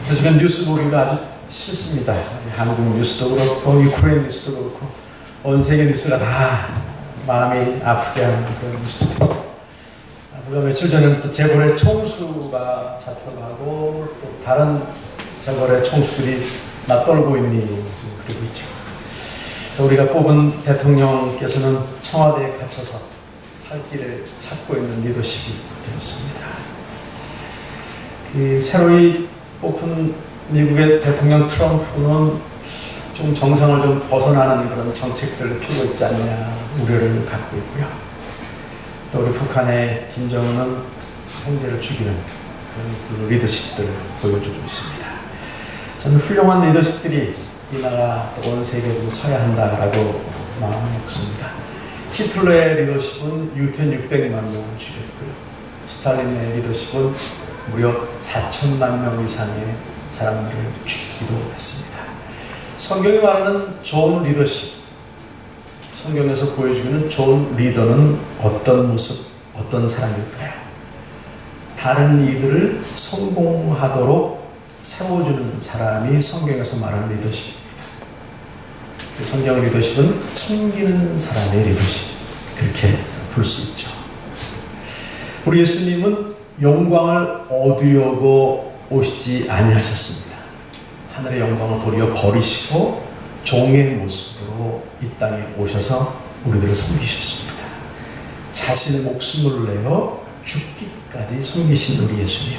요즘엔 뉴스 보기가 아주 싫습니다. 한국 뉴스도 그렇고 유크레인 뉴스도 그렇고 온 세계 뉴스가 다 마음이 아프게 하는 그런 뉴스들이죠. 불과 며칠 전에는 또 재벌의 총수가 잡혀가고 또 다른 재벌의 총수들이 낯떨고 있니 지금 그러고 있죠. 또 우리가 뽑은 대통령께서는 청와대에 갇혀서 살 길을 찾고 있는 리더십이 되었습니다. 그 새로이 뽑힌 미국의 대통령 트럼프는 좀 정상을 좀 벗어나는 그런 정책들을 피우고 있지 않느냐 우려를 갖고 있고요. 또 우리 북한의 김정은은 형제를 죽이는 그런 리더십들을 보여주고 있습니다. 저는 훌륭한 리더십들이 이 나라 또 온 세계에 좀 서야 한다라고 마음을 먹습니다. 히틀러의 리더십은 유태인 600만 명을 죽였고요. 스탈린의 리더십은 무려 4천만 명 이상의 사람들을 죽이기도 했습니다. 성경이 말하는 좋은 리더십, 성경에서 보여주는 좋은 리더는 어떤 모습, 어떤 사람일까요? 다른 이들을 성공하도록 세워주는 사람이 성경에서 말하는 리더십입니다. 성경 리더십은 섬기는 사람의 리더십, 그렇게 볼 수 있죠. 우리 예수님은 영광을 얻으려고 오시지 아니하셨습니다. 하늘의 영광을 도리어 버리시고 종의 모습으로 이 땅에 오셔서 우리들을 섬기셨습니다. 자신의 목숨을 내어 죽기까지 섬기신 우리 예수님.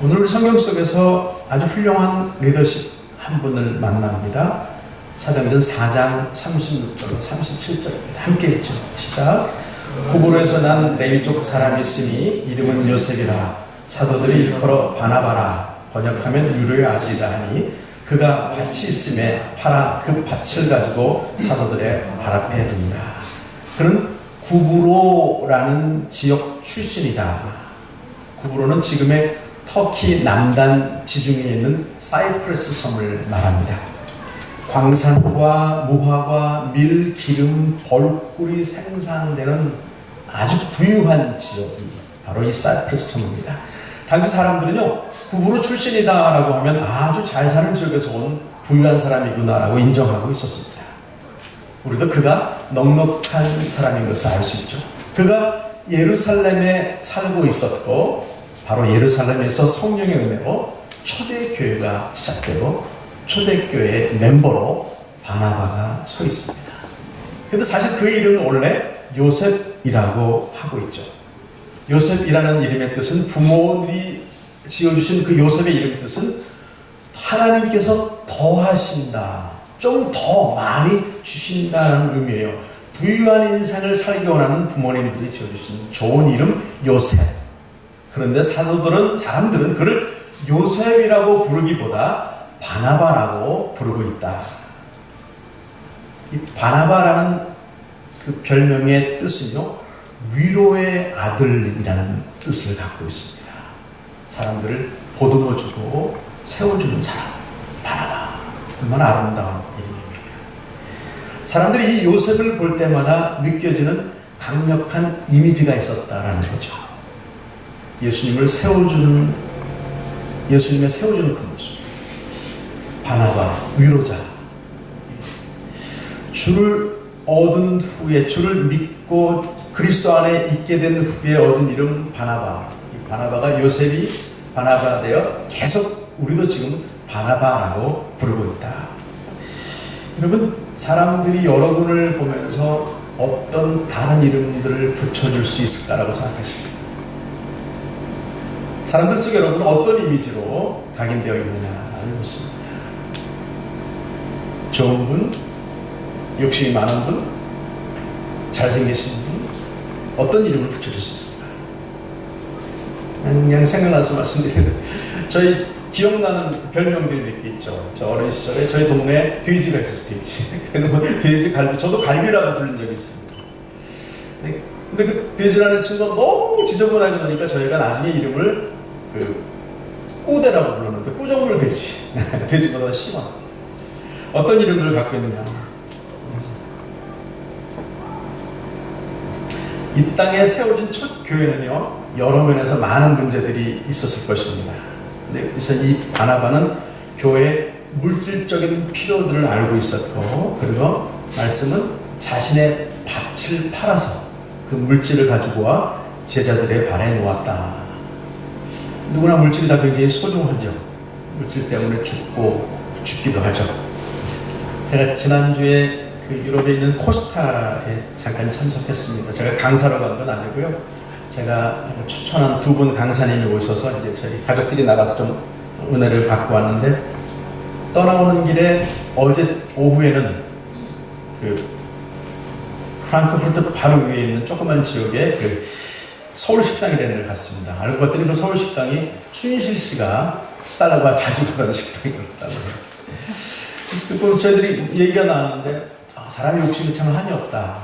오늘 우리 성경 속에서 아주 훌륭한 리더십 한 분을 만납니다. 사도행전 4장 36절로 37절입니다. 함께 읽죠. 시작. 구브로에서 난 레위족 사람이 있으니 이름은 요셉이라 사도들이 일컬어 바나바라 번역하면 유료의 아들이라 하니 그가 밭이 있음에 팔아 그 밭을 가지고 사도들의 발 앞에 둡니다. 그는 구브로라는 지역 출신이다. 구브로는 지금의 터키 남단 지중해에 있는 사이프러스 섬을 말합니다. 광산과 무화과, 밀, 기름, 벌꿀이 생산되는 아주 부유한 지역이 바로 이 사이프러스 섬입니다. 당시 사람들은요, 구브로 출신이다라고 하면 아주 잘 사는 지역에서 온 부유한 사람이구나라고 인정하고 있었습니다. 우리도 그가 넉넉한 사람인 것을 알 수 있죠. 그가 예루살렘에 살고 있었고 바로 예루살렘에서 성령의 은혜로 초대교회가 시작되고 초대교회의 멤버로 바나바가 서 있습니다. 근데 사실 그 이름은 원래 요셉이라고 하고 있죠. 요셉이라는 이름의 뜻은 부모들이 지어주신 그 요셉의 이름의 뜻은 하나님께서 더하신다, 좀 더 많이 주신다는 의미예요. 부유한 인생을 살기 원하는 부모님들이 지어주신 좋은 이름 요셉. 그런데 사람들은 그를 요셉이라고 부르기보다 바나바라고 부르고 있다. 이 바나바라는 그 별명의 뜻은요, 위로의 아들이라는 뜻을 갖고 있습니다. 사람들을 보듬어주고 세워주는 사람, 바나바. 얼마나 아름다운 이름입니까? 사람들이 이 요셉을 볼 때마다 느껴지는 강력한 이미지가 있었다라는 거죠. 예수님의 세워주는 그 모습. 바나바, 위로자. 주를 얻은 후에, 주를 믿고 그리스도 안에 있게 된 후에 얻은 이름 바나바. 이 바나바가 요셉이 바나바가 되어 계속 우리도 지금 바나바라고 부르고 있다. 여러분, 사람들이 여러분을 보면서 어떤 다른 이름들을 붙여줄 수 있을까라고 생각하십니까? 사람들 속에 여러분은 어떤 이미지로 각인되어 있느냐를 묻습니다. 좋은 분, 욕심이 많은 분, 잘생기신 분, 어떤 이름을 붙여줄 수 있을까요? 그냥 생각나서 말씀드리는데, 저희 기억나는 별명들이 몇 개 있죠. 저 어린 시절에 저희 동네에 돼지가 있었어요. 돼지. 돼지 갈비, 저도 갈비라고 부른 적이 있습니다. 근데 그 돼지라는 친구가 너무 지저분하게 노니까 저희가 나중에 이름을 꾸대라고 불렀는데 꾸정물 돼지. 돼지보다 심한. 어떤 이름을 갖고 있느냐. 이 땅에 세워진 첫 교회는요, 여러 면에서 많은 문제들이 있었을 것입니다. 그래서 이 바나바는 교회의 물질적인 필요들을 알고 있었고, 그리고 말씀은 자신의 밭을 팔아서 그 물질을 가지고 와 제자들의 발에 놓았다. 누구나 물질이 다 굉장히 소중하죠. 물질 때문에 죽기도 하죠. 제가 지난주에 그 유럽에 있는 코스타에 잠깐 참석했습니다. 제가 강사로 간 건 아니고요. 제가 추천한 두 분 강사님이 오셔서 이제 저희 가족들이 나가서 좀 은혜를 받고 왔는데, 떠나오는 길에 어제 오후에는 그 프랑크푸르트 바로 위에 있는 조그만 지역에 그 서울식당이라는 데를 갔습니다. 알고 봤더니 그 서울식당이 춘실 씨가 딸과 자주 가던 식당이었다고 해요. 그리고 저희들이 얘기가 나왔는데, 사람이 욕심이 참 한이 없다.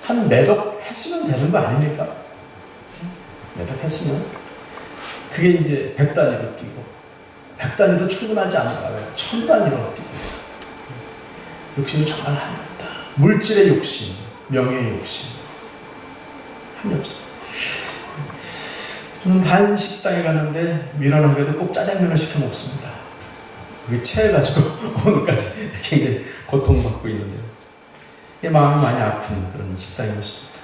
한 매덕 했으면 되는 거 아닙니까? 매덕 했으면 그게 이제 100단위로 뛰고, 100단위로 충분하지 않을까? 1000단위로 뛰고. 욕심이 정말 한이 없다. 물질의 욕심, 명예의 욕심, 한이 없어요. 저는 한 식당에 가는데 미련하게도 꼭 짜장면을 시켜 먹습니다. 그게 체해가지고 오늘까지 굉장히 고통받고 있는데요. 마음이 많이 아픈 그런 식당이었습니다.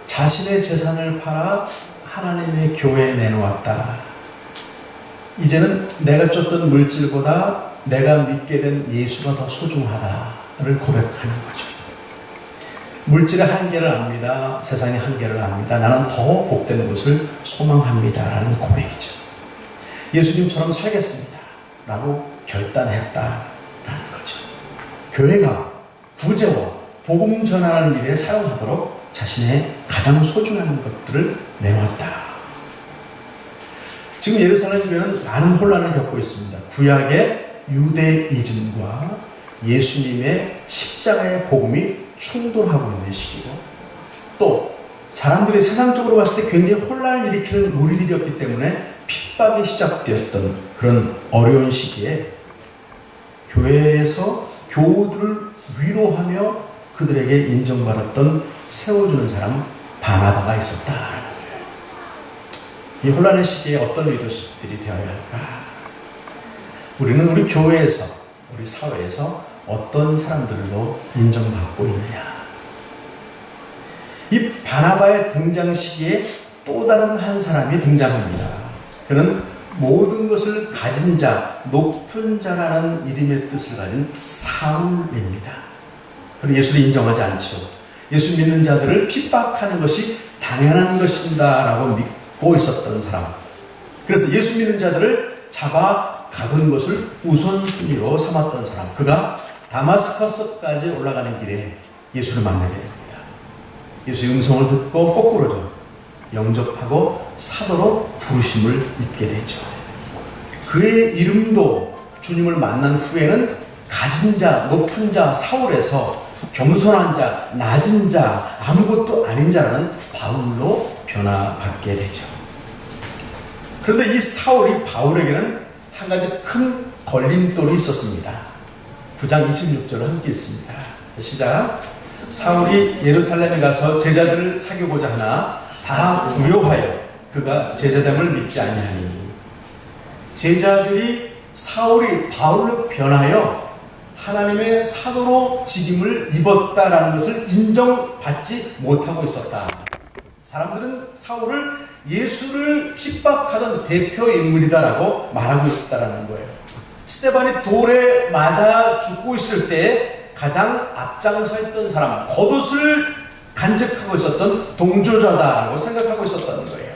자신의 재산을 팔아 하나님의 교회에 내놓았다. 이제는 내가 쫓던 물질보다 내가 믿게 된 예수가 더 소중하다를 고백하는 거죠. 물질의 한계를 압니다. 세상의 한계를 압니다. 나는 더 복된 것을 소망합니다. 라는 고백이죠. 예수님처럼 살겠습니다. 라고 결단했다라는 거죠. 교회가 부재와 복음 전하는 일에 사용하도록 자신의 가장 소중한 것들을 내놓았다. 지금 예루살렘 교회는 많은 혼란을 겪고 있습니다. 구약의 유대이즘과 예수님의 십자가의 복음이 충돌하고 있는 시기고, 또 사람들이 세상적으로 봤을 때 굉장히 혼란을 일으키는 무리들이었기 때문에 핍박이 시작되었던 그런 어려운 시기에 교회에서 교우들을 위로하며 그들에게 인정받았던 세워주는 사람 바나바가 있었다라는 거예요. 이 혼란의 시기에 어떤 리더십들이 되어야 할까? 우리는 우리 교회에서, 우리 사회에서 어떤 사람들로 인정받고 있느냐? 이 바나바의 등장 시기에 또 다른 한 사람이 등장합니다. 그는 모든 것을 가진 자, 높은 자라는 이름의 뜻을 가진 사울입니다. 그는 예수를 인정하지 않죠. 예수 믿는 자들을 핍박하는 것이 당연한 것이다 라고 믿고 있었던 사람. 그래서 예수 믿는 자들을 잡아 가둔 것을 우선순위로 삼았던 사람. 그가 다마스커스까지 올라가는 길에 예수를 만나게 됩니다. 예수의 음성을 듣고 거꾸로죠. 영접하고 사도로 부르심을 입게 되죠. 그의 이름도 주님을 만난 후에는 가진 자, 높은 자, 사울에서 겸손한 자, 낮은 자, 아무것도 아닌 자라는 바울로 변화받게 되죠. 그런데 이 사울이 바울에게는 한 가지 큰 걸림돌이 있었습니다. 9장 26절을 함께 읽습니다. 시작. 사울이 예루살렘에 가서 제자들을 사귀고자 하나 다 두려워하여 그가 제자됨을 믿지 아니하니. 제자들이 사울이 바울로 변하여 하나님의 사도로 직임을 입었다라는 것을 인정받지 못하고 있었다. 사람들은 사울을 예수를 핍박하던 대표 인물이다라고 말하고 있다라는 거예요. 스데반이 돌에 맞아 죽고 있을 때 가장 앞장서 있던 사람, 겉옷을 간직하고 있었던 동조자다라고 생각하고 있었다는 거예요.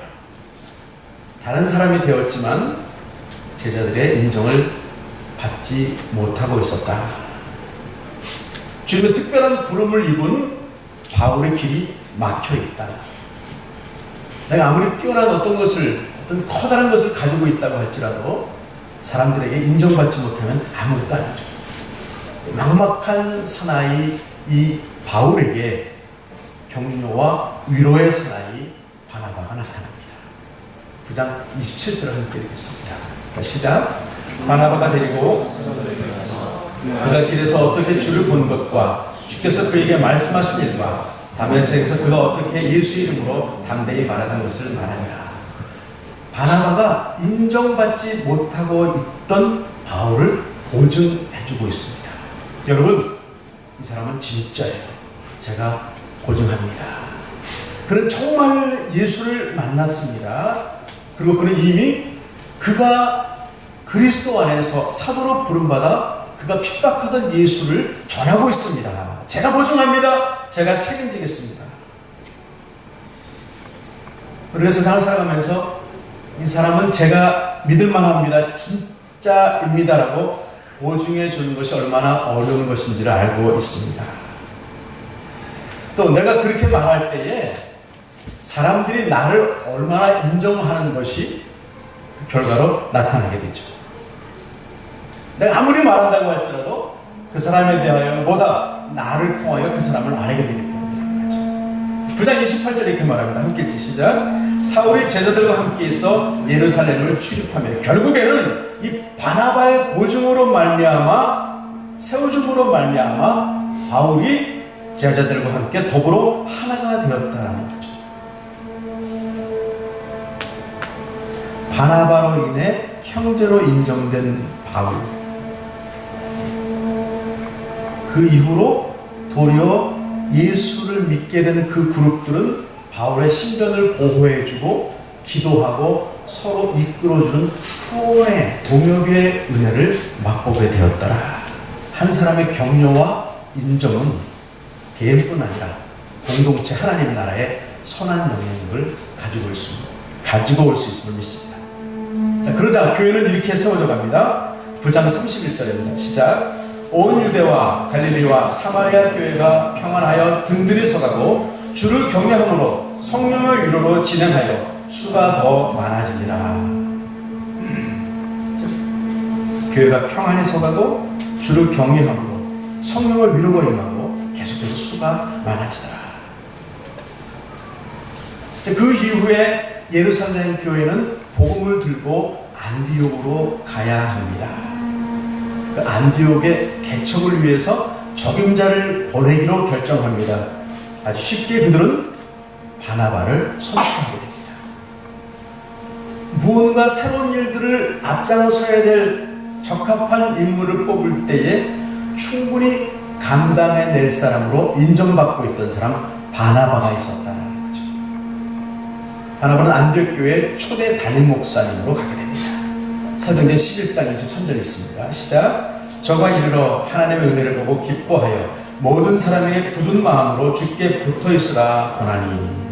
다른 사람이 되었지만 제자들의 인정을 받지 못하고 있었다. 주님의 특별한 부름을 입은 바울의 길이 막혀 있다. 내가 아무리 뛰어난 어떤 커다란 것을 가지고 있다고 할지라도 사람들에게 인정받지 못하면 아무것도 아니죠. 막막한 사나이 이 바울에게 격려와 위로의 사나이 바나바가 나타납니다. 9장 27절을 함께 읽겠습니다. 시작. 바나바가 데리고 그가 길에서 어떻게 주를 본 것과 주께서 그에게 말씀하신 일과 다메섹에서 그가 어떻게 예수 이름으로 담대히 말하는 것을 말하니라. 바나바가 인정받지 못하고 있던 바울을 보증해주고 있습니다. 여러분, 이 사람은 진짜예요. 제가 보증합니다. 그는 정말 예수를 만났습니다. 그리고 그는 이미 그가 그리스도 안에서 사도로 부름받아 그가 핍박하던 예수를 전하고 있습니다. 제가 보증합니다. 제가 책임지겠습니다. 우리가 세상을 살아가면서 이 사람은 제가 믿을만합니다. 진짜입니다라고 보증해 주는 것이 얼마나 어려운 것인지를 알고 있습니다. 또 내가 그렇게 말할 때에 사람들이 나를 얼마나 인정하는 것이 그 결과로 나타나게 되죠. 내가 아무리 말한다고 할지라도 그 사람에 대하여 보다 나를 통하여 그 사람을 알게 되기 때문이라는 거죠. 9장 28절에 이렇게 말합니다. 함께 읽기 시작. 사울이 제자들과 함께해서 예루살렘을 출입하며 결국에는 이 바나바의 보증으로 말미암아 세워줌으로 말미암아 바울이 제자들과 함께 더불어 하나가 되었다라는 거죠. 바나바로 인해 형제로 인정된 바울, 그 이후로 도리어 예수를 믿게 된 그 그룹들은 바울의 신변을 보호해주고 기도하고 서로 이끌어주는 후원의 동역의 은혜를 맛보게 되었더라. 한 사람의 격려와 인정은 개인뿐 아니라 공동체 하나님 나라의 선한 영향력을 가지고 올 수 있음을 믿습니다. 자, 그러자 교회는 이렇게 세워져 갑니다. 9장 31절입니다. 시작. 온 유대와 갈릴리와 사마리아 교회가 평안하여 든든히 서가고 주를 경외함으로 성령의 위로로 진행하여 수가 더 많아지니라. 교회가 평안히 서가고 주를 경외함으로 성령의 위로가 임하고 계속해서 수가 많아지더라. 그 이후에 예루살렘 교회는 복음을 들고 안디옥으로 가야 합니다. 그 안디옥의 개척을 위해서 적임자를 보내기로 결정합니다. 아주 쉽게 그들은 바나바를 선출하게 됩니다. 무언가 새로운 일들을 앞장서야 될 적합한 인물을 뽑을 때에 충분히 감당해낼 사람으로 인정받고 있던 사람 바나바가 있었다는 거죠. 바나바는 안디옥 교회 초대 담임 목사님으로 가게 됩니다. 사도행전 11장 23절에 있습니다. 시작. 저가 이르러 하나님의 은혜를 보고 기뻐하여 모든 사람에게 굳은 마음으로 주께 붙어있으라 권하니.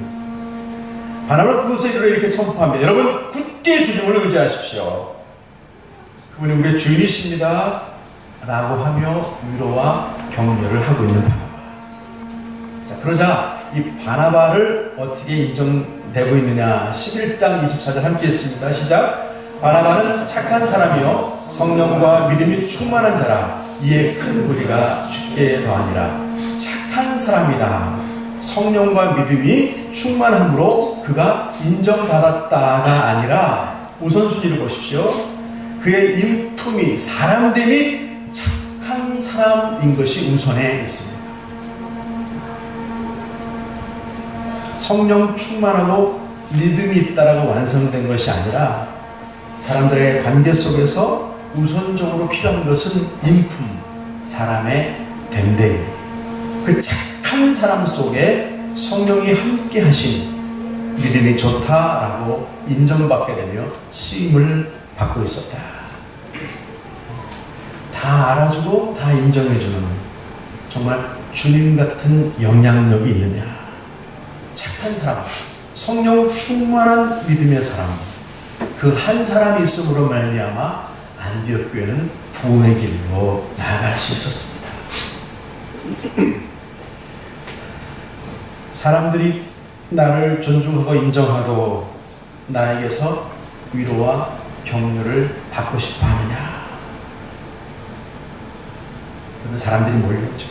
바나바는 그것을 이르러 이렇게 선포합니다. 여러분 굳게 주님을 의지하십시오. 그분이 우리의 주인이십니다 라고 하며 위로와 격려를 하고 있는 바나바. 자, 그러자 이 바나바를 어떻게 인정되고 있느냐. 11장 24절 함께 했습니다. 시작. 바나바는 착한 사람이요 성령과 믿음이 충만한 자라. 이에 큰 무리가 주께 더하니라. 착한 사람이다. 성령과 믿음이 충만함으로 그가 인정받았다가 아니라 우선순위를 보십시오. 그의 인품이 사람됨이 착한 사람인 것이 우선에 있습니다. 성령 충만하고 믿음이 있다라고 완성된 것이 아니라 사람들의 관계 속에서 우선적으로 필요한 것은 인품, 사람의 됨됨이. 그 착한 사람 속에 성령이 함께 하신 믿음이 좋다라고 인정받게 되며 쓰임을 받고 있었다. 다 알아주고 다 인정해주는 정말 주님 같은 영향력이 있느냐. 착한 사람, 성령 충만한 믿음의 사람, 그 한 사람이 있음으로 말미암아 안디옥 교회는 부흥의 길로 나아갈 수 있었습니다. 사람들이 나를 존중하고 인정하고 나에게서 위로와 격려를 받고 싶어 하느냐. 그러면 사람들이 몰려오죠.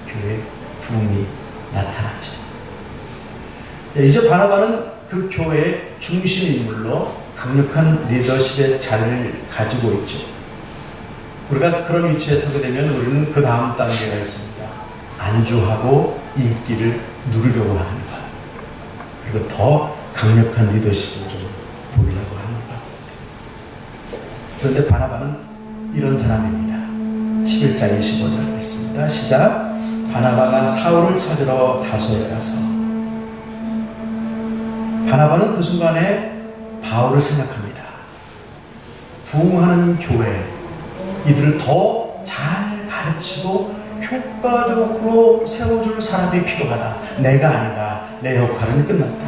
교회에 부흥이 나타나죠. 이제 바나바는 그 교회의 중심 인물로 강력한 리더십의 자리를 가지고 있죠. 우리가 그런 위치에 서게 되면 우리는 그 다음 단계가 있습니다. 안주하고 인기를 누리려고 하는 것. 그리고 더 강력한 리더십을 좀 보이려고 합니다. 그런데 바나바는 이런 사람입니다. 11장 25절 있습니다. 시작. 바나바가 사울을 찾으러 다소에 가서, 바나바는 그 순간에 바울을 생각합니다. 부흥하는 교회, 이들을 더 잘 가르치고 효과적으로 세워줄 사람이 필요하다. 내가 아니다. 내 역할은 끝났다.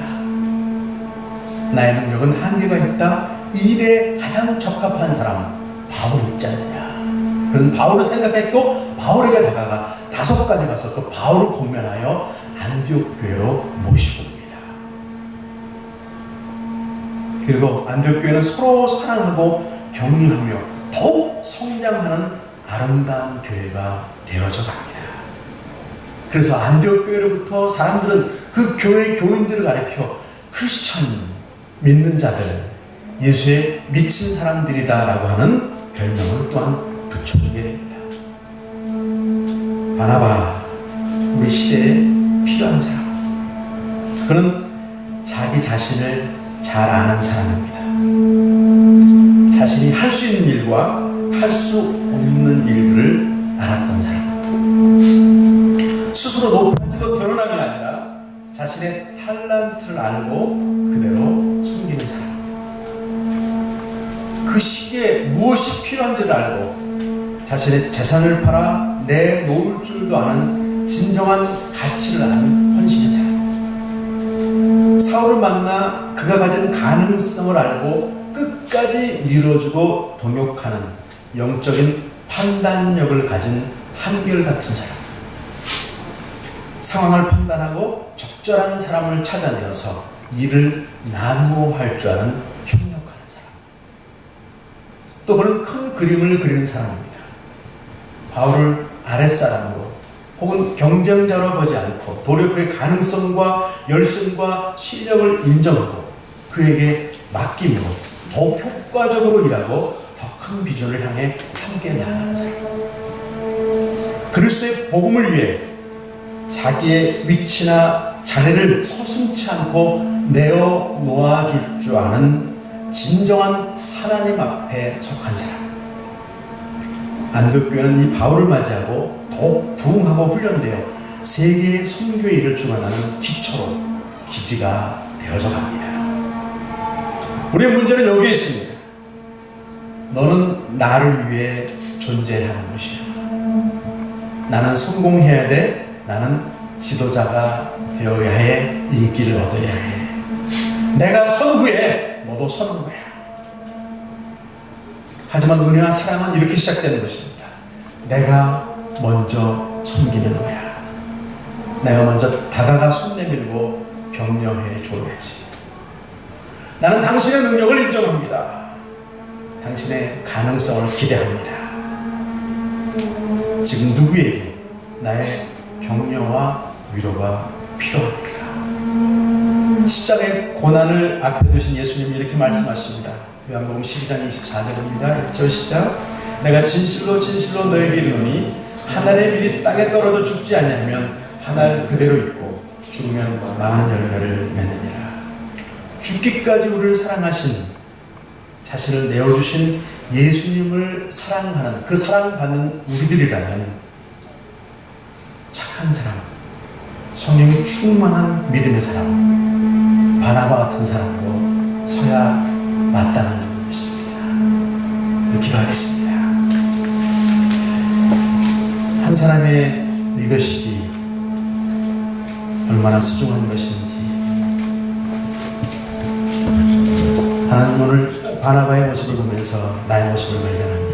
나의 능력은 한계가 있다. 이 일에 가장 적합한 사람 바울이 있지 않느냐. 그런 바울을 생각했고 바울에게 다가가 다소까지 가서 또 바울을 권면하여 안디옥 교회로 모시고 옵니다. 그리고 안디옥 교회는 서로 사랑하고 격려하며 더욱 성장하는 아름다운 교회가 되어져 갑니다. 그래서 안디옥 교회로부터 사람들은 그 교회 교인들을 가리켜 크리스천, 믿는 자들, 예수에 미친 사람들이다 라고 하는 별명을 또한 붙여주게 됩니다. 바나바, 우리 시대에 필요한 사람. 그는 자기 자신을 잘 아는 사람입니다. 자신이 할 수 있는 일과 할 수 없는 일들을 알았던 사람. 스스로 높아지고 드러남이 아니라 자신의 탤런트를 알고 그대로 숨기는 사람. 그 시기에 무엇이 필요한지를 알고 자신의 재산을 팔아 내놓을 줄도 아는 진정한 가치를 아는 헌신의 사람. 사울을 만나 그가 가진 가능성을 알고 끝까지 밀어주고 동역하는 영적인 판단력을 가진 한결같은 사람. 상황을 판단하고 적절한 사람을 찾아내어서 일을 나누어 할 줄 아는 협력하는 사람. 또 그는 큰 그림을 그리는 사람입니다. 바울을 아랫사람으로 혹은 경쟁자로 보지 않고 도리어 그의 가능성과 열심과 실력을 인정하고 그에게 맡기며 더욱 효과적으로 일하고 더 큰 비전을 향해 함께 나아가는 사람. 그리스도의 복음을 위해 자기의 위치나 자리를 서슴지 않고 내어 놓아줄 줄 아는 진정한 하나님 앞에 속한 사람. 안디옥교회는 이 바울을 맞이하고 더욱 부흥하고 훈련되어 세계의 선교의 일을 주관하는 기초로 기지가 되어져 갑니다. 우리의 문제는 여기에 있습니다. 너는 나를 위해 존재해야 하는 것이야. 나는 성공해야 돼. 나는 지도자가 되어야 해. 인기를 얻어야 해. 내가 선후에 너도 선후야. 하지만 은혜와 사랑은 이렇게 시작되는 것입니다. 내가 먼저 섬기는 거야. 내가 먼저 다가가 손 내밀고 격려해 줘야지. 나는 당신의 능력을 인정합니다. 당신의 가능성을 기대합니다. 지금 누구에게 나의 격려와 위로가 필요합니까? 십자가의 고난을 앞에 두신 예수님이 이렇게 말씀하십니다. 요한복음 12장 24절입니다. 1절 시작. 내가 진실로 진실로 너에게 이르노니 한 알의 밀이 땅에 떨어져 죽지 않냐면 한 알 그대로 있고 죽으면 많은 열매를 맺느니라. 죽기까지 우리를 사랑하신, 자신을 내어주신 예수님을 사랑하는, 그 사랑받는 우리들이라면 착한 사람, 성령이 충만한 믿음의 사람, 바나바 같은 사람으로 서야 마땅한 줄 믿습니다. 기도하겠습니다. 한 사람의 리더십이 얼마나 소중한 것인지 하나님 오늘 바나바의 모습을 보면서 나의 모습을 발견합니다.